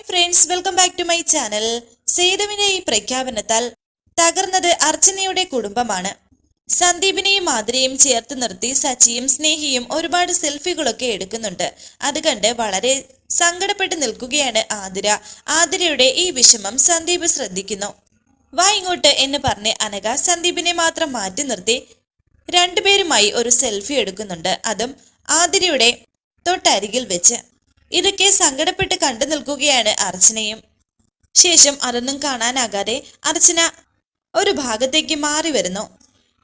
Hi friends, welcome back to my channel. സേതുവിന്റെ ഈ പ്രഖ്യാപനത്താൽ തകർന്നത് അർച്ചനയുടെ കുടുംബമാണ്. സന്ദീപിനെയും മാധുരിയെയും ചേർത്ത് നിർത്തി സച്ചിയും സ്നേഹിയും ഒരുപാട് സെൽഫികളൊക്കെ എടുക്കുന്നുണ്ട്. അത് കണ്ട് വളരെ സങ്കടപ്പെട്ട് നിൽക്കുകയാണ് ആതിര. ആതിരയുടെ ഈ വിഷമം സന്ദീപ് ശ്രദ്ധിക്കുന്നു. വാ ഇങ്ങോട്ട് എന്ന് പറഞ്ഞ് അനഘ സന്ദീപിനെ മാത്രം മാറ്റി നിർത്തി രണ്ടുപേരുമായി ഒരു സെൽഫി എടുക്കുന്നുണ്ട്. അതും ആതിരയുടെ തൊട്ടരികിൽ വെച്ച്. ഇതൊക്കെ സങ്കടപ്പെട്ട് കണ്ടു നിൽക്കുകയാണ് അർച്ചനയും. ശേഷം അതൊന്നും കാണാനാകാതെ അർച്ചന ഒരു ഭാഗത്തേക്ക് മാറി വരുന്നു.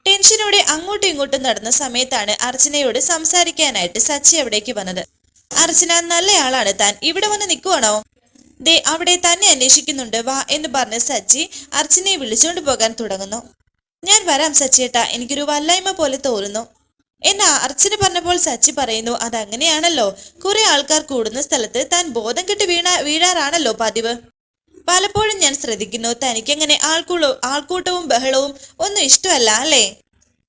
ടെൻഷനോടെ അങ്ങോട്ടും ഇങ്ങോട്ടും നടന്ന സമയത്താണ് അർച്ചനയോട് സംസാരിക്കാനായിട്ട് സച്ചി അവിടേക്ക് വന്നത്. അർച്ചന, നല്ലയാളാണ് താൻ, ഇവിടെ വന്ന് നിൽക്കുവാണോ? ദേ അവിടെ തന്നെ അന്വേഷിക്കുന്നുണ്ട്, വാ എന്ന് പറഞ്ഞ് സച്ചി അർച്ചനയെ വിളിച്ചുകൊണ്ട് പോകാൻ തുടങ്ങുന്നു. ഞാൻ വരാം സച്ചിയേട്ടാ, എനിക്കൊരു വല്ലായ്മ പോലെ തോന്നുന്നു എന്നാ അർച്ചന പറഞ്ഞപ്പോൾ സച്ചി പറയുന്നു, അതങ്ങനെയാണല്ലോ, കുറെ ആൾക്കാർ കൂടുന്ന സ്ഥലത്ത് താൻ ബോധം കെട്ട് വീഴാറാണല്ലോ പതിവ്. പലപ്പോഴും ഞാൻ ശ്രദ്ധിക്കുന്നു, തനിക്കങ്ങനെ ആൾക്കൂട്ടവും ബഹളവും ഒന്നും ഇഷ്ടമല്ല അല്ലേ?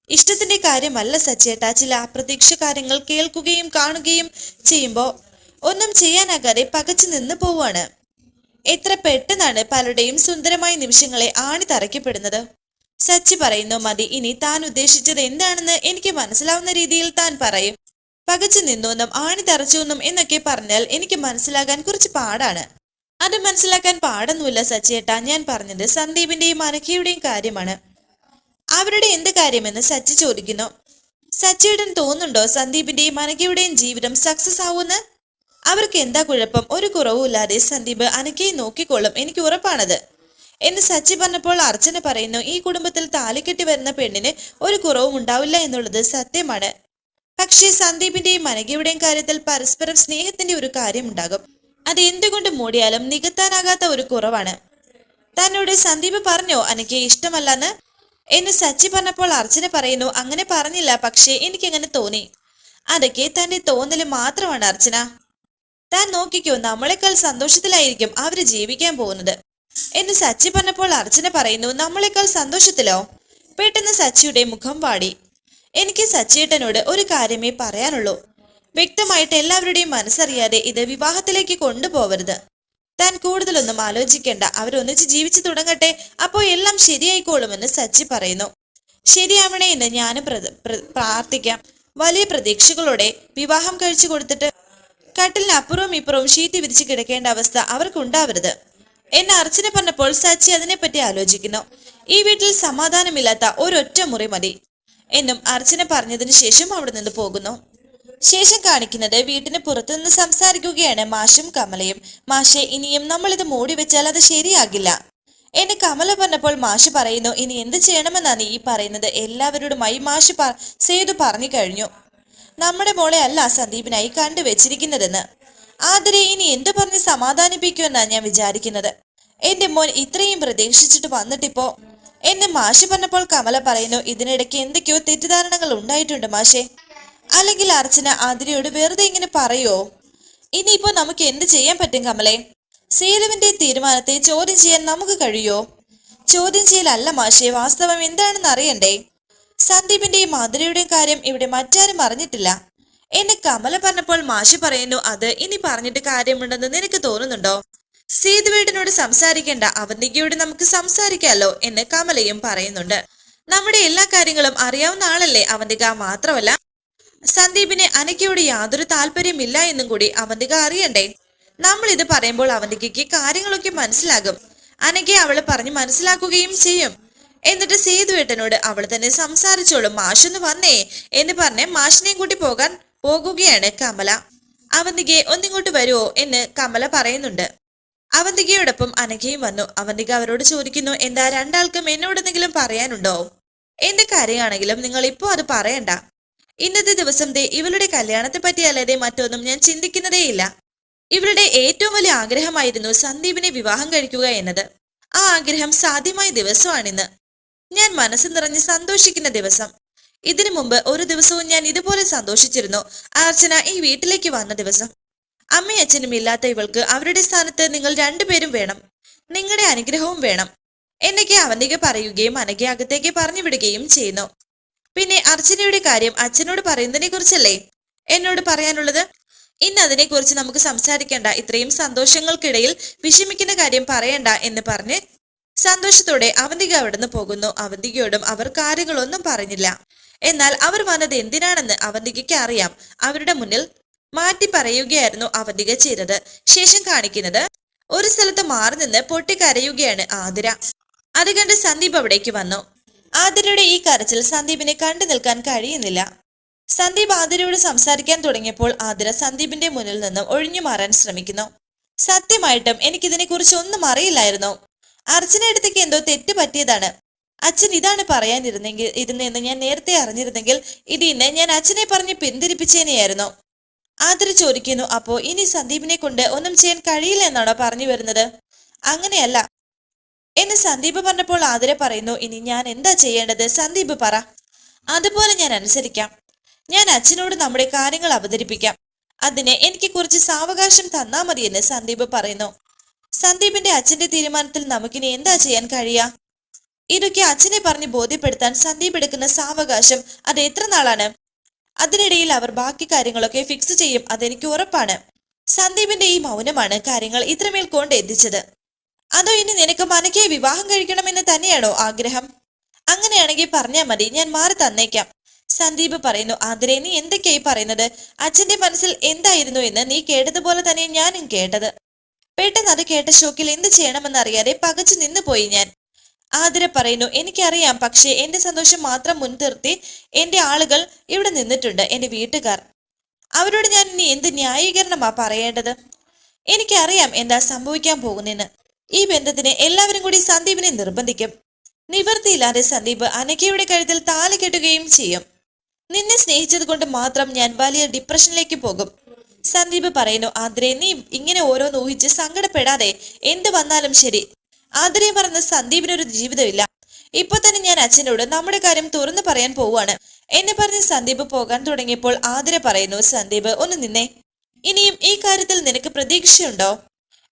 ഇഷ്ടത്തിന്റെ കാര്യമല്ല സച്ചിയേട്ടാ, ചില അപ്രതീക്ഷ കാര്യങ്ങൾ കേൾക്കുകയും കാണുകയും ചെയ്യുമ്പോ ഒന്നും ചെയ്യാനാകാതെ പകച്ചു നിന്ന് പോവാണ്. എത്ര പെട്ടെന്നാണ് പലരുടെയും സുന്ദരമായ നിമിഷങ്ങളെ ആണി തറയ്ക്കപ്പെടുന്നത്. സച്ചി പറയുന്നു, മതി, ഇനി താൻ ഉദ്ദേശിച്ചത് എന്താണെന്ന് എനിക്ക് മനസ്സിലാവുന്ന രീതിയിൽ താൻ പറയും. പകച്ചു നിന്നോന്നും ആണി തറച്ചോന്നും എന്നൊക്കെ പറഞ്ഞാൽ എനിക്ക് മനസ്സിലാകാൻ കുറച്ച് പാടാണ്. അത് മനസ്സിലാക്കാൻ പാടൊന്നുമില്ല സച്ചിയേട്ടാ, ഞാൻ പറഞ്ഞത് സന്ദീപിന്റെയും അനഘയുടെയും കാര്യമാണ്. അവരുടെ എന്ത് കാര്യമെന്ന് സച്ചി ചോദിക്കുന്നു. സച്ചിയേട്ടൻ തോന്നുന്നുണ്ടോ സന്ദീപിന്റെയും അനഘയുടെയും ജീവിതം സക്സസ് ആവുമെന്ന്? അവർക്ക് എന്താ കുഴപ്പം? ഒരു കുറവുമില്ലാതെ സന്ദീപ് അനഘയെ നോക്കിക്കോളും, എനിക്ക് ഉറപ്പാണത് എന്ന് സച്ചി പറഞ്ഞപ്പോൾ അർച്ചന പറയുന്നു, ഈ കുടുംബത്തിൽ താലിക്കെട്ടി വരുന്ന പെണ്ണിന് ഒരു കുറവും ഉണ്ടാവില്ല എന്നുള്ളത് സത്യമാണ്. പക്ഷേ സന്ദീപിന്റെയും അനഘയുടെയും കാര്യത്തിൽ പരസ്പരം സ്നേഹത്തിന്റെ ഒരു കാര്യം ഉണ്ടാകും. അത് എന്തുകൊണ്ട് മൂടിയാലും നികത്താനാകാത്ത ഒരു കുറവാണ്. തന്നോട് സന്ദീപ് പറഞ്ഞോ അനഘയെ ഇഷ്ടമല്ലെന്ന് എന്ന് സച്ചി പറഞ്ഞപ്പോൾ അർച്ചന പറയുന്നു, അങ്ങനെ പറഞ്ഞില്ല, പക്ഷേ എനിക്കങ്ങനെ തോന്നി. അതൊക്കെ തന്റെ തോന്നല് മാത്രമാണ് അർച്ചന. താൻ നോക്കിക്കോ, നമ്മളെക്കാൾ സന്തോഷത്തിലായിരിക്കും അവര് ജീവിക്കാൻ പോകുന്നത് എന്ന് സച്ചി പറഞ്ഞപ്പോൾ അർച്ചന പറയുന്നു, നമ്മളെക്കാൾ സന്തോഷത്തിലോ? പെട്ടെന്ന് സച്ചിയുടെ മുഖം വാടി. എനിക്ക് സച്ചിയേട്ടനോട് ഒരു കാര്യമേ പറയാനുള്ളൂ. വ്യക്തമായിട്ട് എല്ലാവരുടെയും മനസ്സറിയാതെ ഇത് വിവാഹത്തിലേക്ക് കൊണ്ടുപോകരുത്. താൻ കൂടുതലൊന്നും ആലോചിക്കേണ്ട, അവരൊന്നിച്ച് ജീവിച്ചു തുടങ്ങട്ടെ, അപ്പോൾ എല്ലാം ശരിയായിക്കോളുമെന്ന് സച്ചി പറയുന്നു. ശരിയാവണേ എന്ന് ഞാനും പ്രാർത്ഥിക്കാം. വലിയ പ്രതീക്ഷകളോടെ വിവാഹം കഴിച്ചു കൊടുത്തിട്ട് കട്ടിലിന് അപ്പുറവും ഇപ്പുറവും ഷീറ്റ് വിരിച്ച് കിടക്കേണ്ട അവസ്ഥ അവർക്കുണ്ടാവരുത് എന്ന് അർച്ചന പറഞ്ഞപ്പോൾ സച്ചി അതിനെപ്പറ്റി ആലോചിക്കുന്നു. ഈ വീട്ടിൽ സമാധാനമില്ലാത്ത ഒരൊറ്റ മുറി മതി എന്നും അർച്ചന പറഞ്ഞതിന് ശേഷം അവിടെ നിന്ന് പോകുന്നു. ശേഷം കാണിക്കുന്നത് വീട്ടിന് പുറത്തുനിന്ന് സംസാരിക്കുകയാണ് മാഷും കമലയും. മാഷെ, ഇനിയും നമ്മളിത് മൂടി വെച്ചാൽ അത് ശരിയാകില്ല എന്ന് കമല പറഞ്ഞപ്പോൾ മാഷ് പറയുന്നു, ഇനി എന്ത് ചെയ്യണമെന്നാണ് ഈ പറയുന്നത്? എല്ലാവരോടുമായി മാഷ് സേതു പറഞ്ഞു കഴിഞ്ഞു. നമ്മുടെ മോളെ അല്ല സന്ദീപിനായി കണ്ടുവച്ചിരിക്കുന്നതെന്ന്. ആതിരെ ഇനി എന്തു പറഞ്ഞ് സമാധാനിപ്പിക്കുമെന്നാണ് ഞാൻ വിചാരിക്കുന്നത്. എന്റെ മോൻ ഇത്രയും പ്രതീക്ഷിച്ചിട്ട് വന്നിട്ടിപ്പോ എന്ന് മാഷി പറഞ്ഞപ്പോൾ കമല പറയുന്നു, ഇതിനിടയ്ക്ക് എന്തൊക്കെയോ തെറ്റിദ്ധാരണകൾ ഉണ്ടായിട്ടുണ്ട് മാഷെ. അല്ലെങ്കിൽ അർച്ചന ആതിരയോട് വെറുതെ ഇങ്ങനെ പറയോ? ഇനിയിപ്പോ നമുക്ക് എന്ത് ചെയ്യാൻ പറ്റും കമലെ? സേതുവിന്റെ തീരുമാനത്തെ ചോദ്യം ചെയ്യാൻ നമുക്ക് കഴിയോ? ചോദ്യം ചെയ്യലല്ല മാഷെ, വാസ്തവം എന്താണെന്ന് അറിയണ്ടേ? സന്ദീപിന്റെയും ആതിരയുടെയും കാര്യം ഇവിടെ മറ്റാരും അറിഞ്ഞിട്ടില്ല എന്ന് കമല പറഞ്ഞപ്പോൾ മാഷി പറയുന്നു, അത് ഇനി പറഞ്ഞിട്ട് കാര്യമുണ്ടെന്ന് നിനക്ക് തോന്നുന്നുണ്ടോ? സേതുവേട്ടനോട് സംസാരിക്കേണ്ട, അവന്തികയോട് നമുക്ക് സംസാരിക്കാമല്ലോ എന്ന് കമലയും പറയുന്നുണ്ട്. നമ്മുടെ എല്ലാ കാര്യങ്ങളും അറിയാവുന്ന ആളല്ലേ അവന്തിക. മാത്രമല്ല സന്ദീപിന് അനഘയോട് യാതൊരു താല്പര്യമില്ല എന്നും കൂടി അവന്തിക അറിയണ്ടേ? നമ്മൾ ഇത് പറയുമ്പോൾ അവന്തികയ്ക്ക് കാര്യങ്ങളൊക്കെ മനസ്സിലാകും. അനഘയെ അവള് പറഞ്ഞ് മനസ്സിലാക്കുകയും ചെയ്യും. എന്നിട്ട് സേതുവേട്ടനോട് അവൾ തന്നെ സംസാരിച്ചോളും. മാഷൊന്ന് വന്നേ എന്ന് പറഞ്ഞ് മാഷിനെയും കൂട്ടി പോകുകയാണ് കമല. അവന്തികയെ ഒന്നിങ്ങോട്ട് വരുവോ എന്ന് കമല പറയുന്നുണ്ട്. അവന്തികയോടൊപ്പം അനഘയും വന്നു. അവന്തിക അവരോട് ചോദിക്കുന്നു, എന്താ രണ്ടാൾക്കും എന്നോട് എന്തെങ്കിലും പറയാനുണ്ടോ? എന്ത് കാര്യമാണെങ്കിലും നിങ്ങൾ ഇപ്പോ അത് പറയണ്ട. ഇന്നത്തെ ദിവസം ഇവളുടെ കല്യാണത്തെ പറ്റി അല്ലാതെ മറ്റൊന്നും ഞാൻ ചിന്തിക്കുന്നതേയില്ല. ഇവളുടെ ഏറ്റവും വലിയ ആഗ്രഹമായിരുന്നു സന്ദീപിനെ വിവാഹം കഴിക്കുക എന്നത്. ആ ആഗ്രഹം സാധ്യമായ ദിവസമാണിന്ന്. ഞാൻ മനസ്സ് നിറഞ്ഞ് സന്തോഷിക്കുന്ന ദിവസം. ഇതിനു മുമ്പ് ഒരു ദിവസവും ഞാൻ ഇതുപോലെ സന്തോഷിച്ചിരുന്നു. അർച്ചന ഈ വീട്ടിലേക്ക് വന്ന ദിവസം. അമ്മയും അച്ഛനും ഇല്ലാത്ത ഇവൾക്ക് അവരുടെ സ്ഥാനത്ത് നിങ്ങൾ രണ്ടുപേരും വേണം, നിങ്ങളുടെ അനുഗ്രഹവും വേണം എന്നൊക്കെ അവന്തിക പറയുകയും അനഘ അകത്തേക്ക് പറഞ്ഞു വിടുകയും ചെയ്യുന്നു. പിന്നെ അർച്ചനയുടെ കാര്യം അച്ഛനോട് പറയുന്നതിനെ കുറിച്ചല്ലേ എന്നോട് പറയാനുള്ളത്? ഇന്ന് അതിനെക്കുറിച്ച് നമുക്ക് സംസാരിക്കേണ്ട, ഇത്രയും സന്തോഷങ്ങൾക്കിടയിൽ വിഷമിക്കുന്ന കാര്യം പറയണ്ട എന്ന് പറഞ്ഞ് സന്തോഷത്തോടെ അവന്തിക അവിടുന്ന് പോകുന്നു. അവന്തികയോടും അവർ കാര്യങ്ങളൊന്നും പറഞ്ഞില്ല. എന്നാൽ അവർ വന്നത് എന്തിനാണെന്ന് അവന്തികയ്ക്ക് അറിയാം. അവരുടെ മുന്നിൽ മാറ്റി പറയുകയായിരുന്നു അവന്തിക ചെയ്തത്. ശേഷം കാണിക്കുന്നത് ഒരു സ്ഥലത്ത് മാറി നിന്ന് പൊട്ടിക്കരയുകയാണ് ആതിര. അത് കണ്ട് സന്ദീപ് അവിടേക്ക് വന്നു. ആതിരയുടെ ഈ കരച്ചിൽ സന്ദീപിനെ കണ്ടു നിൽക്കാൻ കഴിയുന്നില്ല. സന്ദീപ് ആതിരയോട് സംസാരിക്കാൻ തുടങ്ങിയപ്പോൾ ആതിര സന്ദീപിന്റെ മുന്നിൽ നിന്നും ഒഴിഞ്ഞു മാറാൻ ശ്രമിക്കുന്നു. സത്യമായിട്ടും എനിക്കിതിനെ കുറിച്ച് ഒന്നും അറിയില്ലായിരുന്നു. അർച്ചനയടുത്തേക്ക് എന്തോ തെറ്റ് പറ്റിയതാണ്. അച്ഛൻ ഇതാണ് ഇരുന്നെന്ന് ഞാൻ നേരത്തെ അറിഞ്ഞിരുന്നെങ്കിൽ ഇതിന്ന് ഞാൻ അച്ഛനെ പറഞ്ഞ് പിന്തിരിപ്പിച്ചേനെയായിരുന്നു. ആതിര ചോദിക്കുന്നു, അപ്പോ ഇനി സന്ദീപിനെ കൊണ്ട് ഒന്നും ചെയ്യാൻ കഴിയില്ല എന്നാണോ പറഞ്ഞു വരുന്നത്? അങ്ങനെയല്ല എന്ന് സന്ദീപ് പറഞ്ഞപ്പോൾ ആതിര പറയുന്നു, ഇനി ഞാൻ എന്താ ചെയ്യേണ്ടത്? സന്ദീപ് പറ, അതുപോലെ ഞാൻ അനുസരിക്കാം. ഞാൻ അച്ഛനോട് നമ്മുടെ കാര്യങ്ങൾ അവതരിപ്പിക്കാം. അതിന് എനിക്ക് കുറച്ച് സാവകാശം തന്നാ മതിയെന്ന് സന്ദീപ് പറയുന്നു. സന്ദീപിന്റെ അച്ഛന്റെ തീരുമാനത്തിൽ നമുക്കിനി എന്താ ചെയ്യാൻ കഴിയാ? ഇതൊക്കെ അച്ഛനെ പറഞ്ഞ് ബോധ്യപ്പെടുത്താൻ സന്ദീപ് എടുക്കുന്ന സാവകാശം അത് എത്ര നാളാണ്? അതിനിടയിൽ അവർ ബാക്കി കാര്യങ്ങളൊക്കെ ഫിക്സ് ചെയ്യും, അതെനിക്ക് ഉറപ്പാണ്. സന്ദീപിന്റെ ഈ മൗനമാണ് കാര്യങ്ങൾ ഇത്രമേൽ കൊണ്ടെത്തിച്ചത്. അതോ ഇനി നിനക്ക് മനക്കയെ വിവാഹം കഴിക്കണമെന്ന് തന്നെയാണോ ആഗ്രഹം? അങ്ങനെയാണെങ്കിൽ പറഞ്ഞാൽ മതി, ഞാൻ മാറി തന്നേക്കാം. സന്ദീപ് പറയുന്നു. ആതിരെ, നീ എന്തൊക്കെയായി പറയുന്നത്? അച്ഛന്റെ മനസ്സിൽ എന്തായിരുന്നു എന്ന് നീ കേട്ടതുപോലെ തന്നെ ഞാനും കേട്ടത്. പെട്ടെന്ന് അത് കേട്ട ഷോക്കിൽ എന്ത് ചെയ്യണമെന്നറിയാതെ പകച്ചു നിന്നു പോയി ഞാൻ. ആതിര പറയുന്നു, എനിക്കറിയാം, പക്ഷേ എന്റെ സന്തോഷം മാത്രം മുൻനിർത്തി എന്റെ ആളുകൾ ഇവിടെ നിന്നിട്ടുണ്ട്, എന്റെ വീട്ടുകാർ. അവരോട് ഞാൻ ഇനി എന്ത് ന്യായീകരണമാ പറയേണ്ടത്? എനിക്കറിയാം എന്താ സംഭവിക്കാൻ പോകുന്നെന്ന്. ഈ ബന്ധത്തിന് എല്ലാവരും കൂടി സന്ദീപിനെ നിർബന്ധിക്കും. നിവൃത്തിയില്ലാതെ സന്ദീപ് അനഘയുടെ കഴുത്തിൽ താലി കെട്ടുകയും ചെയ്യും. നിന്നെ സ്നേഹിച്ചത് കൊണ്ട് മാത്രം ഞാൻ വലിയ ഡിപ്രഷനിലേക്ക് പോകും. സന്ദീപ് പറയുന്നു. ആതിരെ, നീ ഇങ്ങനെ ഓരോന്ന് ഊഹിച്ച് സങ്കടപ്പെടാതെ. എന്ത് വന്നാലും ശരി. ആതിരെ പറഞ്ഞ സന്ദീപിനൊരു ജീവിതമില്ല. ഇപ്പൊ തന്നെ ഞാൻ അച്ഛനോട് നമ്മുടെ കാര്യം തുറന്നു പറയാൻ പോവാണ് എന്നെ പറഞ്ഞ് സന്ദീപ് പോകാൻ തുടങ്ങിയപ്പോൾ ആതിര പറയുന്നു, സന്ദീപ് ഒന്ന് നിന്നേ. ഇനിയും ഈ കാര്യത്തിൽ നിനക്ക് പ്രതീക്ഷയുണ്ടോ?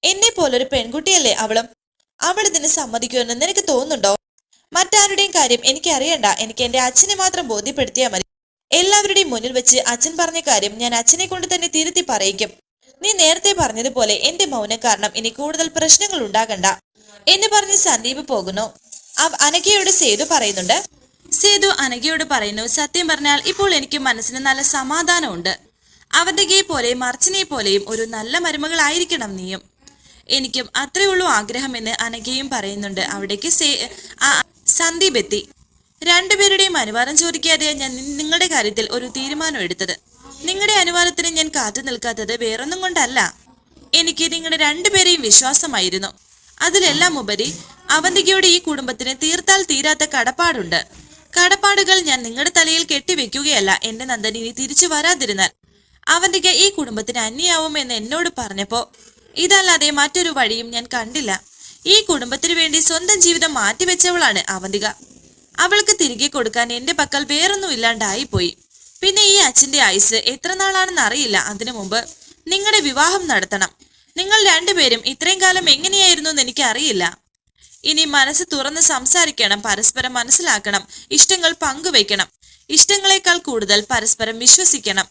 എന്നെ പോലൊരു പെൺകുട്ടിയല്ലേ അവളും. അവൾ ഇതിന് സമ്മതിക്കുമെന്ന് നിനക്ക് തോന്നുന്നുണ്ടോ? മറ്റാരുടെയും കാര്യം എനിക്ക് അറിയണ്ട. എനിക്ക് എന്റെ അച്ഛനെ മാത്രം ബോധ്യപ്പെടുത്തിയാൽ മതി. എല്ലാവരുടെയും മുന്നിൽ വെച്ച് അച്ഛൻ പറഞ്ഞ കാര്യം ഞാൻ അച്ഛനെ കൊണ്ട് തന്നെ തിരുത്തി പറയിക്കും. നീ നേരത്തെ പറഞ്ഞതുപോലെ എന്റെ മൗനം കാരണം ഇനി കൂടുതൽ പ്രശ്നങ്ങൾ ഉണ്ടാകണ്ട എന്ന് പറഞ്ഞ് സന്ദീപ് പോകുന്നു. അനഘയോട് സേതു പറയുന്നുണ്ട്. സേതു അനഘയോട് പറയുന്നു, സത്യം പറഞ്ഞാൽ ഇപ്പോൾ എനിക്ക് മനസ്സിന് നല്ല സമാധാനമുണ്ട്. അവന്തികയെ പോലെയും അർച്ചനെ പോലെയും ഒരു നല്ല മരുമകളായിരിക്കണം നീയും. എനിക്കും അത്രയുള്ളൂ ആഗ്രഹമെന്ന് അനഘയും പറയുന്നുണ്ട്. അവിടേക്ക് സന്ദീപ് എത്തി. രണ്ടുപേരുടെയും അനുവാദം ചോദിക്കാതെ ഞാൻ നിങ്ങളുടെ കാര്യത്തിൽ ഒരു തീരുമാനം എടുത്തത്. നിങ്ങളുടെ അനുവാദത്തിന് ഞാൻ കാത്തു നിൽക്കാത്തത് വേറൊന്നും കൊണ്ടല്ല. എനിക്ക് നിങ്ങളുടെ രണ്ടുപേരെയും വിശ്വാസമായിരുന്നു. അതിലെല്ലാം ഉപരി അവന്തികയുടെ ഈ കുടുംബത്തിന് തീർത്താൽ തീരാത്ത കടപ്പാടുണ്ട്. കടപ്പാടുകൾ ഞാൻ നിങ്ങളുടെ തലയിൽ കെട്ടിവെക്കുകയല്ല. എന്റെ നന്ദനി ഇനി തിരിച്ചു വരാതിരുന്നാൽ അവന്തിക ഈ കുടുംബത്തിന് അന്യാവുമെന്ന് എന്നോട് പറഞ്ഞപ്പോ ഇതല്ലാതെ മറ്റൊരു വഴിയും ഞാൻ കണ്ടില്ല. ഈ കുടുംബത്തിന് വേണ്ടി സ്വന്തം ജീവിതം മാറ്റിവെച്ചവളാണ് അവന്തിക. അവൾക്ക് തിരികെ കൊടുക്കാൻ എന്റെ പക്കൽ വേറൊന്നും ഇല്ലാണ്ടായി പോയി. പിന്നെ ഈ അച്ഛന്റെ ആയുസ് എത്ര നാളാണെന്ന് അറിയില്ല. അതിനു മുമ്പ് നിങ്ങളുടെ വിവാഹം നടത്തണം. നിങ്ങൾ രണ്ടുപേരും ഇത്രയും കാലം എങ്ങനെയായിരുന്നു എന്ന് എനിക്ക് അറിയില്ല. ഇനി മനസ്സ് തുറന്ന് സംസാരിക്കണം, പരസ്പരം മനസ്സിലാക്കണം, ഇഷ്ടങ്ങൾ പങ്കുവയ്ക്കണം. ഇഷ്ടങ്ങളെക്കാൾ കൂടുതൽ പരസ്പരം വിശ്വസിക്കണം.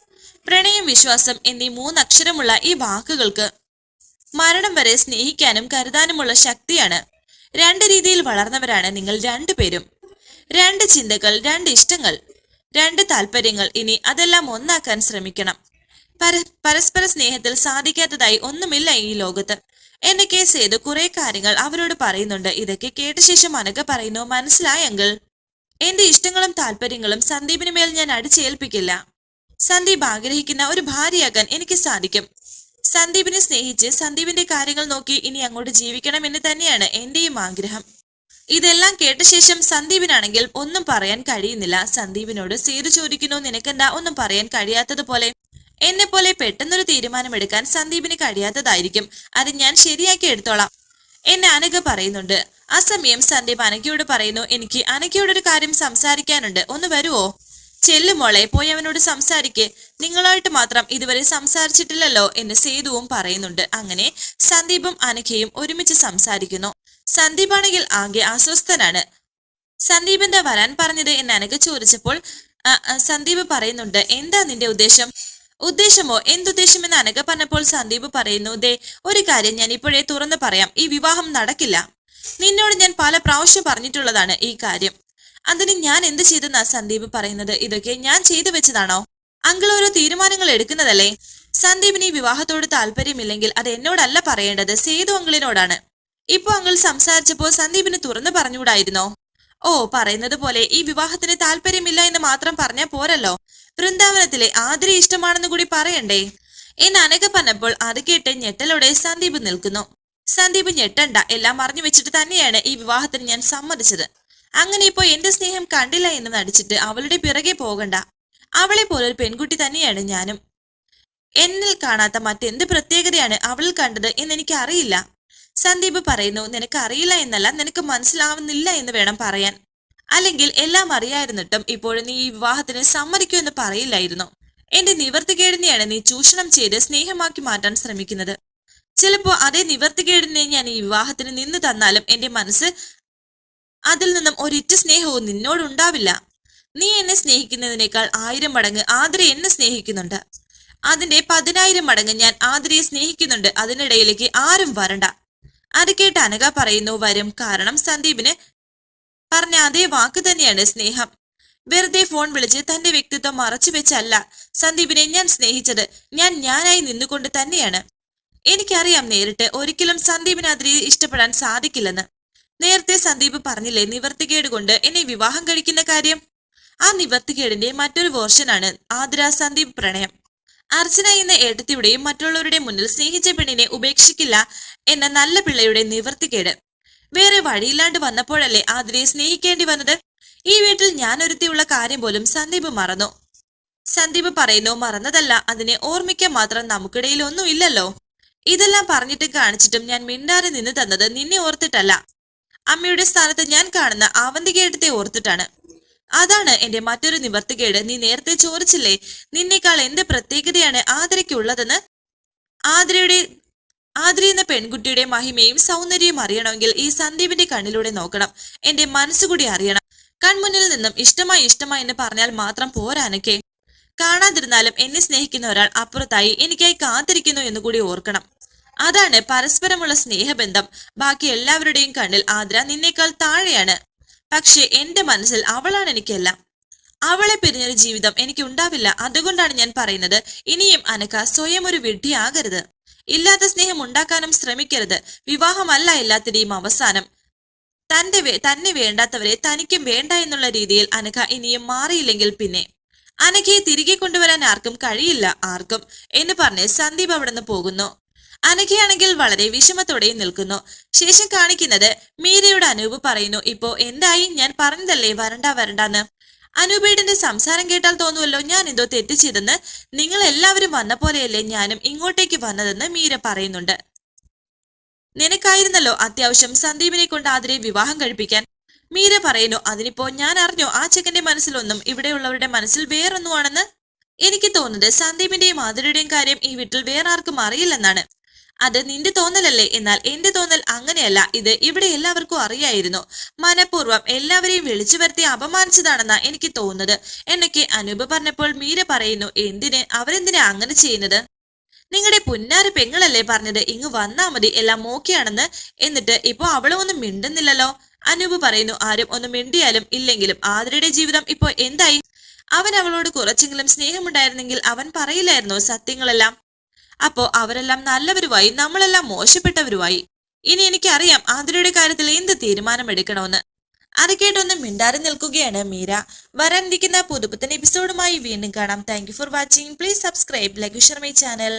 പ്രണയം, വിശ്വാസം എന്നീ 3 അക്ഷരമുള്ള ഈ വാക്കുകൾക്ക് മരണം വരെ സ്നേഹിക്കാനും കരുതാനുമുള്ള ശക്തിയാണ്. 2 രീതിയിൽ വളർന്നവരാണ് നിങ്ങൾ രണ്ടുപേരും. 2 ചിന്തകൾ, 2 ഇഷ്ടങ്ങൾ, 2 താല്പര്യങ്ങൾ. ഇനി അതെല്ലാം ഒന്നാക്കാൻ ശ്രമിക്കണം. പരസ്പര സ്നേഹത്തിൽ സാധിക്കാത്തതായി ഒന്നുമില്ല ഈ ലോകത്ത് എന്നൊക്കെ സേതു കുറെ കാര്യങ്ങൾ അവരോട് പറയുന്നുണ്ട്. ഇതൊക്കെ കേട്ട ശേഷം അനഘ പറയുന്നു, മനസ്സിലായെങ്കിൽ എന്റെ ഇഷ്ടങ്ങളും താല്പര്യങ്ങളും സന്ദീപിന് മേൽ ഞാൻ അടിച്ചേൽപ്പിക്കില്ല. സന്ദീപ് ആഗ്രഹിക്കുന്ന ഒരു ഭാര്യയാകാൻ എനിക്ക് സാധിക്കും. സന്ദീപിനെ സ്നേഹിച്ച് സന്ദീപിന്റെ കാര്യങ്ങൾ നോക്കി ഇനി അങ്ങോട്ട് ജീവിക്കണം എന്ന് തന്നെയാണ് എന്റെയും ആഗ്രഹം. ഇതെല്ലാം കേട്ട ശേഷം സന്ദീപിനാണെങ്കിൽ ഒന്നും പറയാൻ കഴിയുന്നില്ല. സന്ദീപിനോട് സേതു ചോദിക്കുന്നു, നിനക്കെന്താ ഒന്നും പറയാൻ കഴിയാത്തതുപോലെ? എന്നെ പോലെ പെട്ടെന്നൊരു തീരുമാനമെടുക്കാൻ സന്ദീപിന് കഴിയാത്തതായിരിക്കും. അത് ഞാൻ ശരിയാക്കി എടുത്തോളാം എന്നെ അനഘ പറയുന്നുണ്ട്. ആ സമയം സന്ദീപ് അനഘയോട് പറയുന്നു, എനിക്ക് അനഘയോടൊരു കാര്യം സംസാരിക്കാനുണ്ട്, ഒന്ന് വരുവോ? ചെല്ലുമോളെ, പോയി അവനോട് സംസാരിക്കേ. നിങ്ങളായിട്ട് മാത്രം ഇതുവരെ സംസാരിച്ചിട്ടില്ലല്ലോ എന്ന് സേതുവും പറയുന്നുണ്ട്. അങ്ങനെ സന്ദീപും അനഘയും ഒരുമിച്ച് സംസാരിക്കുന്നു. സന്ദീപാണെങ്കിൽ ആകെ അസ്വസ്ഥനാണ്. സന്ദീപ് എന്താ വരാൻ പറഞ്ഞത് എന്ന് അനഘ ചോദിച്ചപ്പോൾ സന്ദീപ് പറയുന്നുണ്ട്, എന്താ നിന്റെ ഉദ്ദേശം? ഉദ്ദേശമോ? എന്തുദ്ദേശമെന്ന് അനഘ പറഞ്ഞപ്പോൾ സന്ദീപ് പറയുന്നു, ദേ ഒരു കാര്യം ഞാൻ ഇപ്പോഴേ തുറന്നു പറയാം, ഈ വിവാഹം നടക്കില്ല. നിന്നോട് ഞാൻ പല പ്രാവശ്യം പറഞ്ഞിട്ടുള്ളതാണ് ഈ കാര്യം. അതിന് ഞാൻ എന്ത് ചെയ്തെന്നാ സന്ദീപ് പറയുന്നത്? ഇതൊക്കെ ഞാൻ ചെയ്തു വെച്ചതാണോ? അങ്കിൾ ഓരോ തീരുമാനങ്ങൾ എടുക്കുന്നതല്ലേ. സന്ദീപിന് ഈ വിവാഹത്തോട് താല്പര്യമില്ലെങ്കിൽ അത് എന്നോടല്ല പറയേണ്ടത്, സേതു അങ്കിളിനോടാണ്. ഇപ്പൊ അങ്കിൾ സംസാരിച്ചപ്പോ സന്ദീപിന് തുറന്നു പറഞ്ഞുകൂടായിരുന്നോ? ഓ, പറയുന്നത് പോലെ ഈ വിവാഹത്തിന് താല്പര്യമില്ല എന്ന് മാത്രം പറഞ്ഞാൽ പോരല്ലോ, വൃന്ദാവനത്തിലെ ആതിര ഇഷ്ടമാണെന്ന് കൂടി പറയണ്ടേ എന്ന് അനഘ പറഞ്ഞപ്പോൾ അത് കേട്ട് ഞെട്ടലോടെ സന്ദീപ് നിൽക്കുന്നു. സന്ദീപ് ഞെട്ടണ്ട, എല്ലാം അറിഞ്ഞു വെച്ചിട്ട് തന്നെയാണ് ഈ വിവാഹത്തിന് ഞാൻ സമ്മതിച്ചത്. അങ്ങനെ ഇപ്പോ എന്റെ സ്നേഹം കണ്ടില്ല എന്ന് നടിച്ചിട്ട് അവളുടെ പിറകെ പോകണ്ട. അവളെ പോലൊരു പെൺകുട്ടി തന്നെയാണ് ഞാനും. എന്നിൽ കാണാത്ത മറ്റെന്ത് പ്രത്യേകതയാണ് അവളിൽ കണ്ടത് എന്നെനിക്ക് അറിയില്ല. സന്ദീപ് പറയുന്നു, നിനക്ക് അറിയില്ല എന്നല്ല, നിനക്ക് മനസ്സിലാവുന്നില്ല എന്ന് വേണം പറയാൻ. അല്ലെങ്കിൽ എല്ലാം അറിയായിരുന്നിട്ടും ഇപ്പോഴും നീ ഈ വിവാഹത്തിന് സമ്മതിക്കൂ എന്ന് പറയില്ലായിരുന്നു. എന്റെ നിവർത്തികേടിനെയാണ് നീ ചൂഷണം ചെയ്ത് സ്നേഹമാക്കി മാറ്റാൻ ശ്രമിക്കുന്നത്. ചിലപ്പോ അതേ നിവർത്തികേടിനെ ഞാൻ ഈ വിവാഹത്തിന് നിന്ന് തന്നാലും എന്റെ മനസ്സ് അതിൽ നിന്നും ഒരിറ്റ സ്നേഹവും നിന്നോടുണ്ടാവില്ല. നീ എന്നെ സ്നേഹിക്കുന്നതിനേക്കാൾ 1000 മടങ്ങ് ആതിര എന്നെ സ്നേഹിക്കുന്നുണ്ട്. അതിന്റെ 10,000 മടങ്ങ് ഞാൻ ആതിരയെ സ്നേഹിക്കുന്നുണ്ട്. അതിനിടയിലേക്ക് ആരും വരണ്ട. അത് കേട്ട് അനഘ പറയുന്നു, വരും. കാരണം സന്ദീപിന് പറഞ്ഞ അതേ വാക്ക് തന്നെയാണ് സ്നേഹം. വെറുതെ ഫോൺ വിളിച്ച് തന്റെ വ്യക്തിത്വം മറച്ചു വെച്ചല്ല സന്ദീപിനെ ഞാൻ സ്നേഹിച്ചത്. ഞാനായി നിന്നുകൊണ്ട് തന്നെയാണ്. എനിക്കറിയാം നേരിട്ട് ഒരിക്കലും സന്ദീപിന് ആതിരയെ ഇഷ്ടപ്പെടാൻ സാധിക്കില്ലെന്ന്. നേരത്തെ സന്ദീപ് പറഞ്ഞില്ലേ നിവർത്തികേട് കൊണ്ട് എന്നെ വിവാഹം കഴിക്കുന്ന കാര്യം. ആ നിവർത്തികേടിന്റെ മറ്റൊരു വേർഷനാണ് ആതിര സന്ദീപ് പ്രണയം. അർച്ചന എന്ന ഏട്ടത്തിയുടെയും മറ്റുള്ളവരുടെ മുന്നിൽ സ്നേഹിച്ച പെണ്ണിനെ ഉപേക്ഷിക്കില്ല എന്ന നല്ല പിള്ളയുടെ നിവർത്തികേട്. വേറെ വഴിയില്ലാണ്ട് വന്നപ്പോഴല്ലേ ആതിരയെ സ്നേഹിക്കേണ്ടി വന്നത്. ഈ വീട്ടിൽ ഞാൻ ഒരുത്തിയുള്ള കാര്യം പോലും സന്ദീപ് മറന്നു. സന്ദീപ് പറയുന്നു, മറന്നതല്ല, അതിനെ ഓർമ്മിക്കാൻ മാത്രം നമുക്കിടയിൽ ഒന്നും ഇല്ലല്ലോ. ഇതെല്ലാം പറഞ്ഞിട്ട് കാണിച്ചിട്ടും ഞാൻ മിണ്ടാതെ നിന്ന് തന്നത് നിന്നെ ഓർത്തിട്ടല്ല, അമ്മയുടെ സ്ഥാനത്ത് ഞാൻ കാണുന്ന അവന്തികേട്ടത്തെ ഓർത്തിട്ടാണ്. അതാണ് എന്റെ മറ്റൊരു നിവർത്തികേട്. നീ നേരത്തെ ചോദിച്ചില്ലേ നിന്നേക്കാൾ എന്ത് പ്രത്യേകതയാണ് ആതിരയ്ക്കുള്ളതെന്ന്. ആതിര എന്ന പെൺകുട്ടിയുടെ മഹിമയും സൗന്ദര്യവും അറിയണമെങ്കിൽ ഈ സന്ദീപിന്റെ കണ്ണിലൂടെ നോക്കണം. എന്റെ മനസ്സുകൂടി അറിയണം. കൺമുന്നിൽ നിന്നും ഇഷ്ടമായി എന്ന് പറഞ്ഞാൽ മാത്രം പോരാനൊക്കെ. കാണാതിരുന്നാലും എന്നെ സ്നേഹിക്കുന്ന ഒരാൾ അപ്പുറത്തായി എനിക്കായി കാത്തിരിക്കുന്നു എന്നുകൂടി ഓർക്കണം. അതാണ് പരസ്പരമുള്ള സ്നേഹബന്ധം. ബാക്കി എല്ലാവരുടെയും കണ്ണിൽ ആതിര നിന്നേക്കാൾ താഴെയാണ്. പക്ഷെ എന്റെ മനസ്സിൽ അവളാണ് എനിക്കെല്ലാം. അവളെ പിരിഞ്ഞൊരു ജീവിതം എനിക്ക് ഉണ്ടാവില്ല. അതുകൊണ്ടാണ് ഞാൻ പറയുന്നത്, ഇനിയും അനഘ സ്വയം ഒരു വിഡ്ഢിയാകരുത്. ഇല്ലാത്ത സ്നേഹം ഉണ്ടാക്കാനും ശ്രമിക്കരുത്. വിവാഹമല്ല എല്ലാത്തിന്റെയും അവസാനം. തന്നെ വേണ്ടാത്തവരെ തനിക്കും വേണ്ട എന്നുള്ള രീതിയിൽ അനഘ ഇനിയും മാറിയില്ലെങ്കിൽ പിന്നെ അനഘയെ തിരികെ കൊണ്ടുവരാൻ ആർക്കും കഴിയില്ല, ആർക്കും എന്ന് പറഞ്ഞ് സന്ദീപ് അവിടെ നിന്ന് പോകുന്നു. അനഘയാണെങ്കിൽ വളരെ വിഷമത്തോടെ നിൽക്കുന്നു. ശേഷം കാണിക്കുന്നത് മീരയുടെ അനൂപ് പറയുന്നു, ഇപ്പോ എന്തായി? ഞാൻ പറഞ്ഞതല്ലേ വരണ്ടാന്ന്. അനൂപേടന്റെ സംസാരം കേട്ടാൽ തോന്നുമല്ലോ ഞാൻ എന്തോ തെറ്റ് ചെയ്തെന്ന്. നിങ്ങൾ എല്ലാവരും വന്ന പോലെയല്ലേ ഞാനും ഇങ്ങോട്ടേക്ക് വന്നതെന്ന് മീര പറയുന്നുണ്ട്. നിനക്കായിരുന്നല്ലോ അത്യാവശ്യം സന്ദീപിനെ കൊണ്ട് ആതിരെ വിവാഹം കഴിപ്പിക്കാൻ. മീര പറയുന്നു, അതിനിപ്പോ ഞാൻ അറിഞ്ഞോ ആ ചെക്കന്റെ മനസ്സിലൊന്നും ഇവിടെയുള്ളവരുടെ മനസ്സിൽ വേറൊന്നുമാണെന്ന്. എനിക്ക് തോന്നുന്നത് സന്ദീപിന്റെയും ആതിരയുടെയും കാര്യം ഈ വീട്ടിൽ വേറെ ആർക്കും അറിയില്ലെന്നാണ്. അത് നിന്റെ തോന്നലല്ലേ? എന്നാൽ എന്റെ തോന്നൽ അങ്ങനെയല്ല. ഇത് ഇവിടെ എല്ലാവർക്കും അറിയായിരുന്നു. മനഃപൂർവ്വം എല്ലാവരെയും വിളിച്ചു വരുത്തി അപമാനിച്ചതാണെന്നാ എനിക്ക് തോന്നുന്നത് എന്നൊക്കെ അനൂപ് പറഞ്ഞപ്പോൾ മീര പറയുന്നു, അവരെന്തിനാ അങ്ങനെ ചെയ്യുന്നത്? നിങ്ങളുടെ പുന്നാര പെങ്ങളല്ലേ പറഞ്ഞത് ഇങ്ങ് വന്നാ മതി, എല്ലാം ഓക്കെയാണെന്ന്. എന്നിട്ട് ഇപ്പോ അവളും ഒന്നും മിണ്ടുന്നില്ലല്ലോ. അനൂപ് പറയുന്നു, ആരും ഒന്നും മിണ്ടിയാലും ഇല്ലെങ്കിലും ആതിരയുടെ ജീവിതം ഇപ്പോ എന്തായി? അവൻ അവളോട് കുറച്ചെങ്കിലും സ്നേഹമുണ്ടായിരുന്നെങ്കിൽ അവൻ പറയില്ലായിരുന്നോ സത്യങ്ങളെല്ലാം? അപ്പോ അവരെല്ലാം നല്ലവരുമായി, നമ്മളെല്ലാം മോശപ്പെട്ടവരുമായി. ഇനി എനിക്കറിയാം ആതിരയുടെ കാര്യത്തിൽ എന്ത് തീരുമാനം എടുക്കണമെന്ന്. അത് കേട്ടൊന്നും മിണ്ടാറി നിൽക്കുകയാണ് മീര. വരാനിരിക്കുന്ന പുതുപുത്തൻ എപ്പിസോഡുമായി വീണ്ടും കാണാം. Thank you for watching. Please subscribe, like, share my channel.